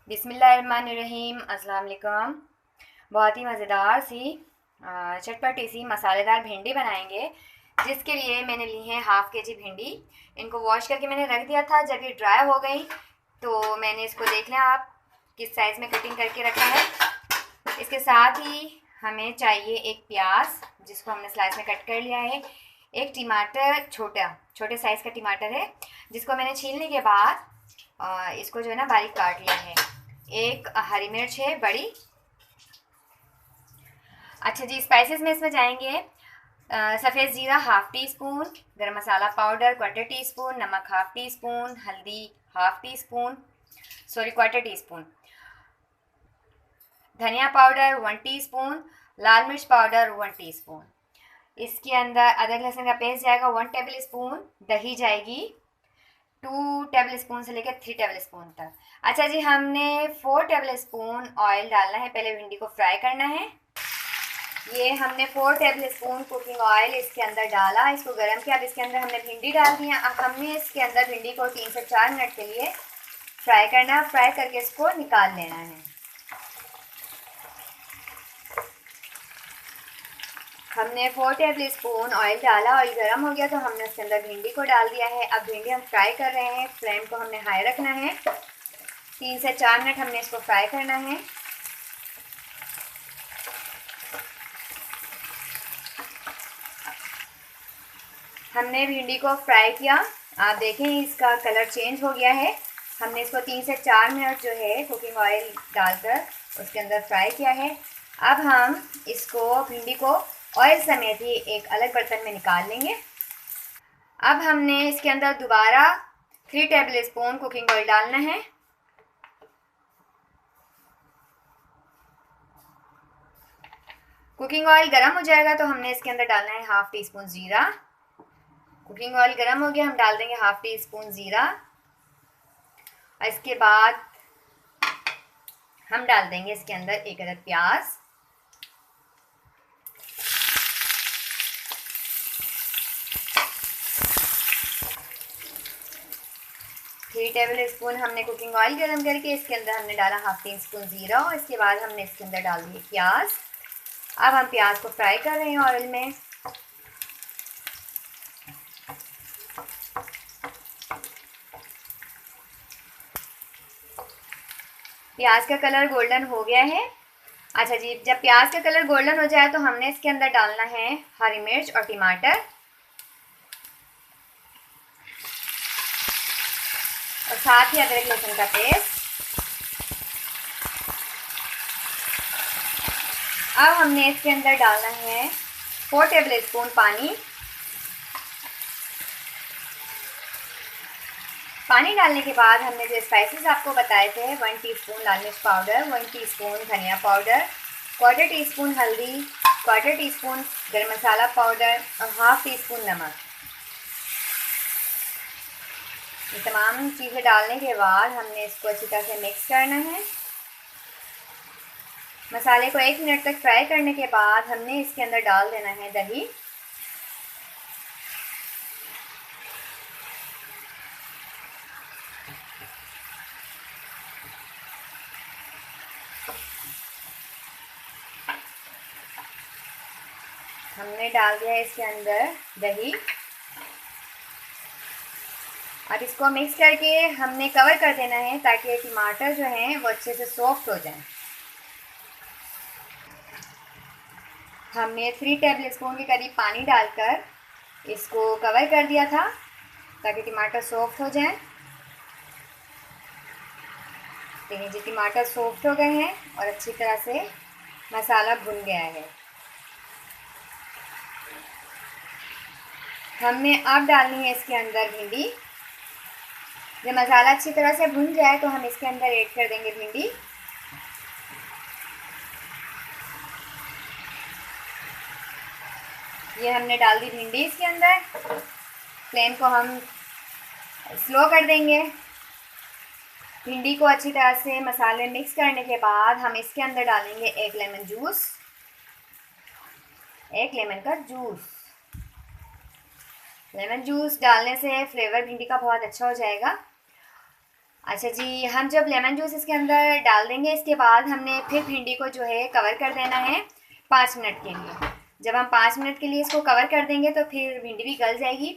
बिस्मिल्लाहिर्रहमानिर्रहीम। अस्सलाम वालेकुम। बहुत ही मज़ेदार सी चटपटी सी मसालेदार भिंडी बनाएंगे, जिसके लिए मैंने ली है हाफ़ के जी भिंडी। इनको वॉश करके मैंने रख दिया था। जब ये ड्राई हो गई तो मैंने इसको देख लिया आप किस साइज़ में कटिंग करके रखा है। इसके साथ ही हमें चाहिए एक प्याज, जिसको हमने स्लाइस में कट कर लिया है। एक टमाटर, छोटे साइज़ का टमाटर है, जिसको मैंने छीलने के बाद इसको जो है ना बारीक काट लिया है। एक हरी मिर्च है बड़ी। अच्छा जी, स्पाइसेस में इसमें जाएंगे सफ़ेद ज़ीरा हाफ़ टी स्पून, गरम मसाला पाउडर क्वार्टर टी स्पून, नमक हाफ़ टी स्पून, हल्दी half tea spoon, quarter tea spoon, धनिया पाउडर 1 टीस्पून, लाल मिर्च पाउडर 1 टीस्पून। इसके अंदर अदरक लहसुन का पेस्ट जाएगा 1 टेबल स्पून, दही जाएगी 2 टेबल स्पून से लेकर 3 टेबल स्पून तक। अच्छा जी, हमने 4 टेबल स्पून ऑयल डालना है। पहले भिंडी को फ्राई करना है। ये हमने 4 टेबल स्पून कुकिंग ऑयल इसके अंदर डाला, इसको गर्म किया। अब इसके अंदर हमने भिंडी डाल दी है। अब हमने इसके अंदर भिंडी को 3 से 4 मिनट के लिए फ्राई करना है। फ्राई करके इसको निकाल लेना है। हमने 4 टेबल स्पून ऑयल डाला, ऑयल गर्म हो गया तो हमने उसके अंदर भिंडी को डाल दिया है। अब भिंडी हम फ्राई कर रहे हैं। फ्लेम को हमने हाई रखना है। 3 से 4 मिनट हमने इसको फ्राई करना है। हमने भिंडी को फ्राई किया, आप देखें इसका कलर चेंज हो गया है। हमने इसको 3 से 4 मिनट जो है कुकिंग ऑयल डालकर उसके अंदर फ्राई किया है। अब हम इसको भिंडी को ऑयल समेत ही एक अलग बर्तन में निकाल लेंगे। अब हमने इसके अंदर दोबारा 3 टेबल स्पून कुकिंग ऑयल डालना है। कुकिंग ऑयल गर्म हो जाएगा तो हमने इसके अंदर डालना है हाफ़ टी स्पून ज़ीरा। कुकिंग ऑयल गर्म हो गया, हम डाल देंगे हाफ़ टी स्पून ज़ीरा। और इसके बाद हम डाल देंगे इसके अंदर एक अदद प्याज। थ्री टेबल स्पून हमने कुकिंग ऑयल गर्म करके इसके अंदर हमने डाला हाफ़ टी स्पून ज़ीरा। और इसके बाद हमने इसके अंदर डाल दिए प्याज। अब हम प्याज को फ्राई कर रहे हैं ऑयल में। प्याज का कलर गोल्डन हो गया है। अच्छा जी, जब प्याज का कलर गोल्डन हो जाए तो हमने इसके अंदर डालना है हरी मिर्च और टमाटर, और साथ ही अदरक लहसुन का पेस्ट। अब हमने इसके अंदर डालना है 4 टेबल स्पून पानी। पानी डालने के बाद हमने जो स्पाइसेस आपको बताए थे 1 टीस्पून लाल मिर्च पाउडर, 1 टीस्पून धनिया पाउडर, क्वार्टर टी स्पून हल्दी, क्वार्टर टी स्पून गरम मसाला पाउडर और हाफ़ टी स्पून नमक। ये तमाम चीज़ें डालने के बाद हमने इसको अच्छी तरह से मिक्स करना है। मसाले को 1 मिनट तक फ्राई करने के बाद हमने इसके अंदर डाल देना है दही। हमने डाल दिया है इसके अंदर दही। अब इसको मिक्स करके हमने कवर कर देना है ताकि टमाटर जो हैं वो अच्छे से सॉफ्ट हो जाएं। हमने 3 टेबल स्पून के करीब पानी डालकर इसको कवर कर दिया था ताकि टमाटर सॉफ्ट हो जाएं। देखिए जी, टमाटर सॉफ्ट हो गए हैं और अच्छी तरह से मसाला भुन गया है। हमने अब डालनी है इसके अंदर भिंडी। जब मसाला अच्छी तरह से भुन जाए तो हम इसके अंदर ऐड कर देंगे भिंडी। ये हमने डाल दी भिंडी इसके अंदर। फ्लेम को हम स्लो कर देंगे। भिंडी को अच्छी तरह से मसाले मिक्स करने के बाद हम इसके अंदर डालेंगे एक लेमन जूस, एक लेमन का जूस। लेमन जूस डालने से फ्लेवर भिंडी का बहुत अच्छा हो जाएगा। अच्छा जी, हम जब लेमन जूस इसके अंदर डाल देंगे इसके बाद हमने फिर भिंडी को जो है कवर कर देना है 5 मिनट के लिए। जब हम 5 मिनट के लिए इसको कवर कर देंगे तो फिर भिंडी भी गल जाएगी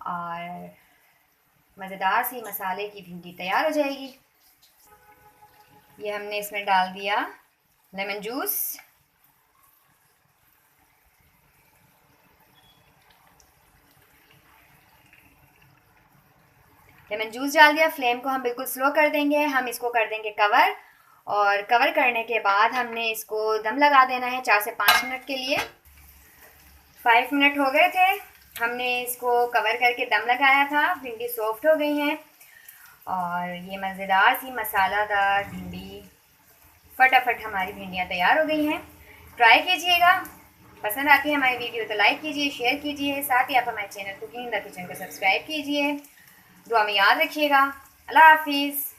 और मज़ेदार सी मसाले की भिंडी तैयार हो जाएगी। ये हमने इसमें डाल दिया लेमन जूस। लेमन जूस डाल दिया, फ्लेम को हम बिल्कुल स्लो कर देंगे। हम इसको कर देंगे कवर, और कवर करने के बाद हमने इसको दम लगा देना है 4 से 5 मिनट के लिए। 5 मिनट हो गए थे, हमने इसको कवर करके दम लगाया था। भिंडी सॉफ्ट हो गई हैं और ये मज़ेदार सी मसालादार भिंडी, फटाफट हमारी भिंडियाँ तैयार हो गई हैं। ट्राई कीजिएगा, पसंद आती है हमारी वीडियो तो लाइक कीजिए, शेयर कीजिए, साथ ही आप हमारे channel cooking in the kitchen को सब्सक्राइब कीजिए। दुआ में याद रखिएगा। अल्लाह हाफिज़।